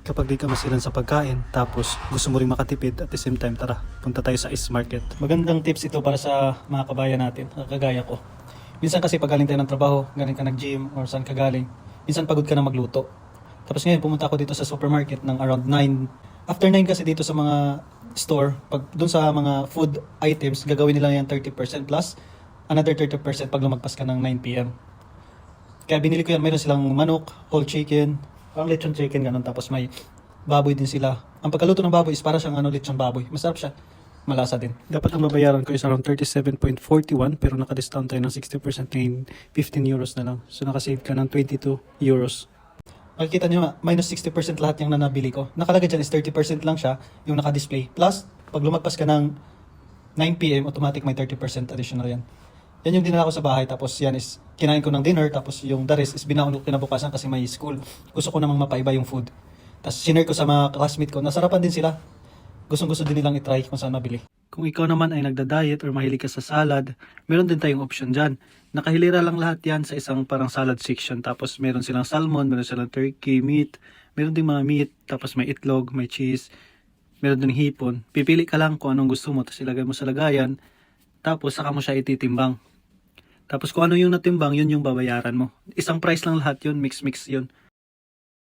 kapag di ka masilan sa pagkain, tapos gusto mo rin makatipid at the same time, tara, punta tayo sa East Market. Magandang tips ito para sa mga kabayan natin, kagaya ko. Minsan kasi pag galing tayo ng trabaho, galing ka nag-gym or saan ka galing, minsan pagod ka na magluto. Tapos ngayon pumunta ako dito sa supermarket ng around 9. After 9 kasi dito sa mga store, pag doon sa mga food items, gagawin nila yan 30% plus another 30% pag lumagpas ka ng 9 p.m. Kaya binili ko yan, mayroon silang manok, whole chicken, parang lechon chicken ganun, tapos may baboy din sila. Ang pagkaluto ng baboy is para siyang lechon baboy. Masarap siya. Malasa din. Dapat ang babayaran ko is around 37.41 pero naka-discount tayo ng 60% ngayon, 15 euros na lang. So nakasave ka ng 22 euros. Makikita nyo, minus 60% lahat yung nanabili ko. Nakalagay dyan is 30% lang siya, yung naka-display. Plus, pag lumagpas ka ng 9 p.m., automatic may 30% additional yan. Yan yung dinala ko sa bahay, tapos yan is kinain ko ng dinner, tapos yung the rest is binaon ko kinabukasan kasi may school. Gusto ko namang mapaiba yung food. Tapos sinare ko sa mga classmate ko, nasarapan din sila. Gustong-gusto din nilang itry kung saan mabili. Kung ikaw naman ay nagda-diet or mahilig ka sa salad, meron din tayong option dyan. Nakahilera lang lahat yan sa isang parang salad section. Tapos meron silang salmon, meron silang turkey, meat, meron din mga meat, tapos may itlog, may cheese, meron din hipon. Pipili ka lang kung anong gusto mo, tapos ilagay mo sa lagayan, tapos saka mo siya ititimbang. Tapos kung ano yung natimbang, yun yung babayaran mo. Isang price lang lahat yun, mix-mix yun.